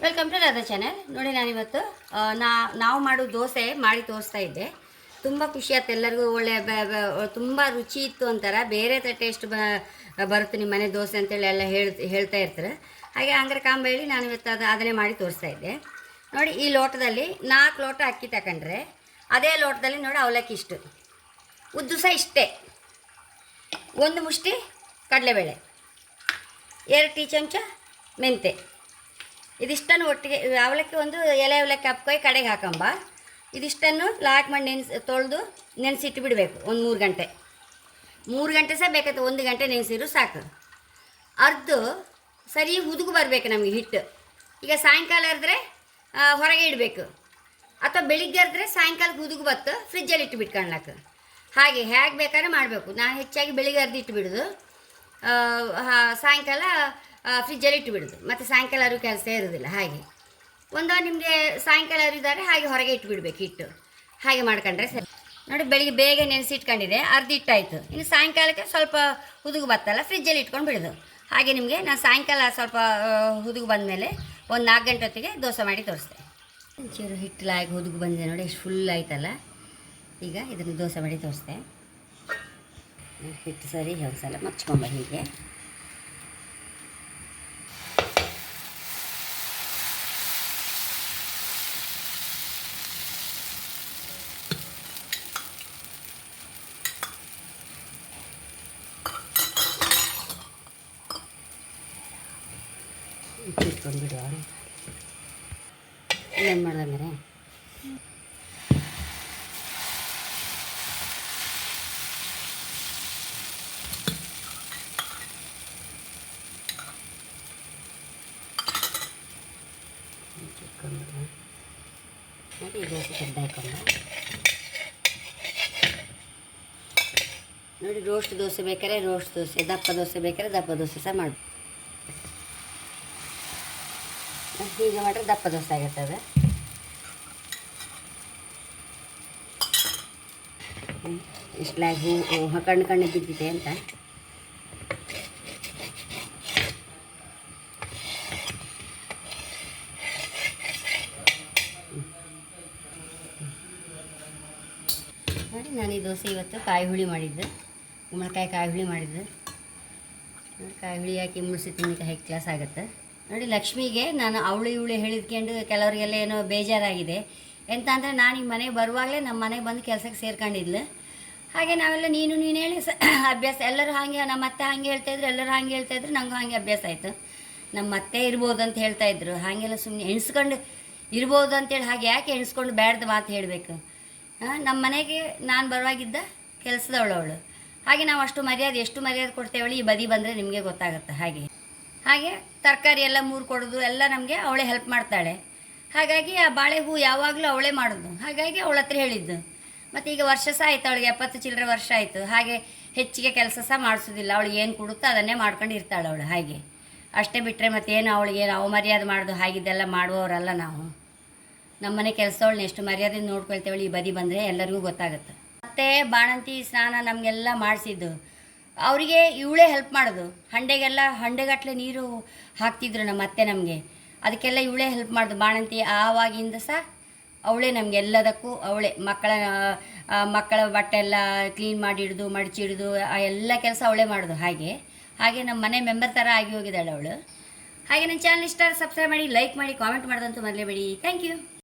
Welcome to Radha channel. ನೋಡಿ ನಾನಿವತ್ತು ನಾವು ಮಾಡೋ ದೋಸೆ ಮಾಡಿ ತೋರಿಸ್ತಾ ಇದ್ದೆ. ತುಂಬ ಖುಷಿ ಆಯ್ತು, ಎಲ್ಲರಿಗೂ ಒಳ್ಳೆ ತುಂಬ ರುಚಿ ಇತ್ತು ಅಂತಾರೆ. ಬೇರೆ ಟೇಸ್ಟ್ ಬರುತ್ತೆ ನಿಮ್ಮ ಮನೆ ದೋಸೆ ಅಂತೇಳಿ ಎಲ್ಲ ಹೇಳ್ತಾ ಇರ್ತಾರೆ. ಹಾಗೆ ಹಂಗಾರೆ ಕಾಂಬೇಳಿ ನಾನಿವತ್ತು ಅದನ್ನೇ ಮಾಡಿ ತೋರಿಸ್ತಾ ಇದ್ದೆ. ನೋಡಿ, ಈ ಲೋಟದಲ್ಲಿ 4 ಲೋಟ ಅಕ್ಕಿ ತಗೊಂಡ್ರೆ ಅದೇ ಲೋಟದಲ್ಲಿ ನೋಡಿ ಅವಲಕ್ಕಿ ಇಷ್ಟು, ಉದ್ದು ಸಹ ಇಷ್ಟೇ, 1 ಮುಷ್ಟಿ ಕಡಲೆಬೇಳೆ, 2 ಟೀ ಚಮಚ ಮೆಂತೆ, ಇದಿಷ್ಟನ್ನು ಒಟ್ಟಿಗೆ ಅವಲಕ್ಕಿ ಒಂದು ಎಲೆ ಅವಲಕ್ಕಿ ಹಪ್ಕೊಯ್ ಕಡೆಗೆ ಹಾಕಂಬ. ಇದಿಷ್ಟನ್ನು ಲಾಕ್ ಮಾಡಿ ತೊಳೆದು ನೆನೆಸಿಟ್ಟು ಬಿಡಬೇಕು ಒಂದು 3 ಗಂಟೆ. 3 ಗಂಟೆ ಸಹ ಬೇಕಾಯ್ತು, 1 ಗಂಟೆ ನೆನೆಸಿರು ಸಾಕು. ಅರ್ದು ಸರಿ ಹುದುಗು ಬರಬೇಕು ನಮಗೆ ಹಿಟ್ಟು. ಈಗ ಸಾಯಂಕಾಲ ಅರ್ದ್ರೆ ಹೊರಗೆ ಇಡಬೇಕು, ಅಥವಾ ಬೆಳಿಗ್ಗೆ ಅರ್ದ್ರೆ ಸಾಯಂಕಾಲಕ್ಕೆ ಹುದುಗು ಬತ್ತು ಫ್ರಿಜ್ಜಲ್ಲಿ ಇಟ್ಟು ಬಿಟ್ಕೊಳ್ಲಾಕ. ಹಾಗೆ ಹೇಗೆ ಬೇಕಾದ್ರೆ ಮಾಡಬೇಕು. ನಾನು ಹೆಚ್ಚಾಗಿ ಬೆಳಿಗ್ಗೆ ಅರ್ದು ಇಟ್ಟು ಬಿಡೋದು, ಸಾಯಂಕಾಲ ಫ್ರಿಜ್ಜಲ್ಲಿ ಇಟ್ಟು ಬಿಡೋದು. ಮತ್ತು ಸಾಯಂಕಾಲ ಅರಿವು ಕೆಲಸ ಇರೋದಿಲ್ಲ. ಹಾಗೆ ಒಂದು ನಿಮಗೆ ಸಾಯಂಕಾಲ ಅರಿವಿದ್ದಾರೆ ಹಾಗೆ ಹೊರಗೆ ಇಟ್ಟು ಬಿಡಬೇಕು ಹಿಟ್ಟು. ಹಾಗೆ ಮಾಡ್ಕೊಂಡ್ರೆ ಸರಿ. ನೋಡಿ, ಬೆಳಿಗ್ಗೆ ಬೇಗ ನೆನೆಸಿಟ್ಕೊಂಡಿದೆ, ಅರ್ಧ ಹಿಟ್ಟಾಯಿತು. ಇನ್ನು ಸಾಯಂಕಾಲಕ್ಕೆ ಸ್ವಲ್ಪ ಹುದುಗು ಬತ್ತಲ್ಲ ಫ್ರಿಜ್ಜಲ್ಲಿ ಇಟ್ಕೊಂಡು ಬಿಡೋದು. ಹಾಗೆ ನಿಮಗೆ ನಾನು ಸಾಯಂಕಾಲ ಸ್ವಲ್ಪ ಹುದುಗು ಬಂದಮೇಲೆ ಒಂದು 4 ಗಂಟೆ ಹೊತ್ತಿಗೆ ದೋಸೆ ಮಾಡಿ ತೋರಿಸ್ತೆ. ಒಂಚೂರು ಹಿಟ್ಟಲಾಗಿ ಹುದುಗು ಬಂದಿದೆ ನೋಡಿ, ಎಷ್ಟು ಫುಲ್ ಆಯ್ತಲ್ಲ. ಈಗ ಇದನ್ನು ದೋಸೆ ಮಾಡಿ ತೋರಿಸ್ತೆ. ಹಿಟ್ಟು ಸರಿ ಒಂದು ಸಲ ಮಚ್ಕೊಂಬ. ಹೀಗೆ ಇಟ್ಕೊಂಡ್ಬಿಡುವ. ಏನು ಮಾಡ್ದಂದ್ರೆ ನೋಡಿ, ದೋಸೆ ಕಡ್ಡ ಹಾಕೊಂಡ. ನೋಡಿ, ರೋಸ್ಟ್ ದೋಸೆ ಬೇಕಾದ್ರೆ ರೋಸ್ಟ್ ದೋಸೆ, ದಪ್ಪ ದೋಸೆ ಬೇಕಾದ್ರೆ ದಪ್ಪ ದೋಸೆ ಸಹ ಮಾಡಿ. ಹೀಗೆ ಮಾಡಿದ್ರೆ ದಪ್ಪ ದೋಸೆ ಆಗಿರ್ತದೆ. ಇಷ್ಟಲಾಗಿ ಕಣ್ಣು ಬಿದ್ದಿದೆ ಅಂತ. ನೋಡಿ, ನಾನು ಈ ದೋಸೆ ಇವತ್ತು ಕಾಯಿ ಹುಳಿ ಮಾಡಿದ್ದು, ಕುಂಬಳಕಾಯಿ ಕಾಯಿ ಹುಳಿ ಮಾಡಿದ್ದು. ಕಾಯಿ ಹುಳಿ ಹಾಕಿ ಮುಳ್ಸಿ ತಿನ್ನಲಿಕ್ಕೆ ಹೈ ಕ್ಲಾಸ್ ಆಗುತ್ತೆ. ನೋಡಿ, ಲಕ್ಷ್ಮಿಗೆ ನಾನು ಅವಳು ಇವಳು ಹೇಳಿದ್ಕೊಂಡು ಕೆಲವರಿಗೆಲ್ಲ ಏನೋ ಬೇಜಾರಾಗಿದೆ. ಎಂತ ಅಂದರೆ, ನಾನು ಈ ಮನೆಗೆ ಬರುವಾಗಲೇ ನಮ್ಮ ಮನೆಗೆ ಬಂದು ಕೆಲಸಕ್ಕೆ ಸೇರ್ಕೊಂಡಿದ್ಲು. ಹಾಗೆ ನಾವೆಲ್ಲ ನೀನು ಹೇಳಿ ಅಭ್ಯಾಸ. ಎಲ್ಲರೂ ಹಾಗೆ, ನಮ್ಮ ಅತ್ತೆ ಹಾಗೆ ಹೇಳ್ತಾಯಿದ್ರು, ಎಲ್ಲರೂ ಹಾಗೆ ಹೇಳ್ತಾಯಿದ್ರು, ನನಗೂ ಹಾಗೆ ಅಭ್ಯಾಸ ಆಯಿತು. ನಮ್ಮ ಅತ್ತೆ ಇರ್ಬೋದು ಅಂತ ಹೇಳ್ತಾಯಿದ್ರು. ಹಾಗೆಲ್ಲ ಸುಮ್ಮನೆ ಎಣಿಸ್ಕೊಂಡು ಇರ್ಬೋದು ಅಂತೇಳಿ ಹಾಗೆ ಯಾಕೆ ಎಣಿಸ್ಕೊಂಡು ಬ್ಯಾಡ್ದು ಮಾತು ಹೇಳಬೇಕು. ನಮ್ಮ ಮನೆಗೆ ನಾನು ಬರುವಾಗಿದ್ದ ಕೆಲಸದವಳು. ಹಾಗೆ ನಾವು ಅಷ್ಟು ಮರ್ಯಾದೆ, ಎಷ್ಟು ಮರ್ಯಾದೆ ಕೊಡ್ತೇವಳಿ ಈ ಬದಿ ಬಂದರೆ ನಿಮಗೆ ಗೊತ್ತಾಗುತ್ತೆ. ಹಾಗೆ ತರಕಾರಿ ಎಲ್ಲ ಮೂರು ಕೊಡೋದು ಎಲ್ಲ ನಮಗೆ ಅವಳೇ ಹೆಲ್ಪ್ ಮಾಡ್ತಾಳೆ. ಹಾಗಾಗಿ ಆ ಬಾಳೆ ಹೂ ಯಾವಾಗಲೂ ಅವಳೇ ಮಾಡೋದು. ಹಾಗಾಗಿ ಅವಳ ಹತ್ರ ಹೇಳಿದ್ದು. ಮತ್ತು ಈಗ ವರ್ಷ ಸಹ ಆಯಿತು, ಅವಳಿಗೆ 70 ಚಿಲ್ಲರೆ ವರ್ಷ ಆಯಿತು. ಹಾಗೆ ಹೆಚ್ಚಿಗೆ ಕೆಲಸ ಸಹ ಮಾಡಿಸೋದಿಲ್ಲ. ಅವಳಿಗೆ ಏನು ಕೊಡುತ್ತೋ ಅದನ್ನೇ ಮಾಡ್ಕೊಂಡು ಇರ್ತಾಳೆ ಅವಳು. ಹಾಗೆ ಅಷ್ಟೇ ಬಿಟ್ಟರೆ ಮತ್ತೇನು ಅವಳಿಗೆ ನಾವು ಮರ್ಯಾದೆ ಮಾಡೋದು ಹಾಗಿದ್ದೆಲ್ಲ ಮಾಡುವವರಲ್ಲ ನಾವು. ನಮ್ಮನೆ ಕೆಲಸವಳನ್ನ ಎಷ್ಟು ಮರ್ಯಾದೆಯಿಂದ ನೋಡ್ಕೊಳ್ತೇವಳಿ ಈ ಬದಿ ಬಂದರೆ ಎಲ್ಲರಿಗೂ ಗೊತ್ತಾಗುತ್ತೆ. ಮತ್ತು ಬಾಣಂತಿ ಸ್ನಾನ ನಮಗೆಲ್ಲ ಮಾಡಿಸಿದ್ದು ಅವರಿಗೆ ಇವಳೇ ಹೆಲ್ಪ್ ಮಾಡೋದು. ಹಂಡೆಗಟ್ಟಲೆ ನೀರು ಹಾಕ್ತಿದ್ರು ನಮ್ಮ ಅತ್ತೆ ನಮಗೆ. ಅದಕ್ಕೆಲ್ಲ ಇವಳೇ ಹೆಲ್ಪ್ ಮಾಡೋದು. ಬಾಣಂತಿ ಆವಾಗಿಂದ ಸಹ ಅವಳೇ ನಮಗೆಲ್ಲದಕ್ಕೂ ಅವಳೇ. ಮಕ್ಕಳ ಬಟ್ಟೆ ಎಲ್ಲ ಕ್ಲೀನ್ ಮಾಡಿ ಹಿಡಿದು ಮಡಚಿಡಿದು ಆ ಎಲ್ಲ ಕೆಲಸ ಅವಳೇ ಮಾಡೋದು. ಹಾಗೆ ನಮ್ಮ ಮನೆ ಮೆಂಬರ್ ಥರ ಆಗಿ ಹೋಗಿದ್ದಾಳೆ ಅವಳು. ಹಾಗೆ ನನ್ನ ಚಾನಲ್ ಇಷ್ಟ ಸಬ್ಸ್ಕ್ರೈಬ್ ಮಾಡಿ, ಲೈಕ್ ಮಾಡಿ, ಕಾಮೆಂಟ್ ಮಾಡೋದಂತೂ ಮರಲೇಬೇಡಿ. Thank you.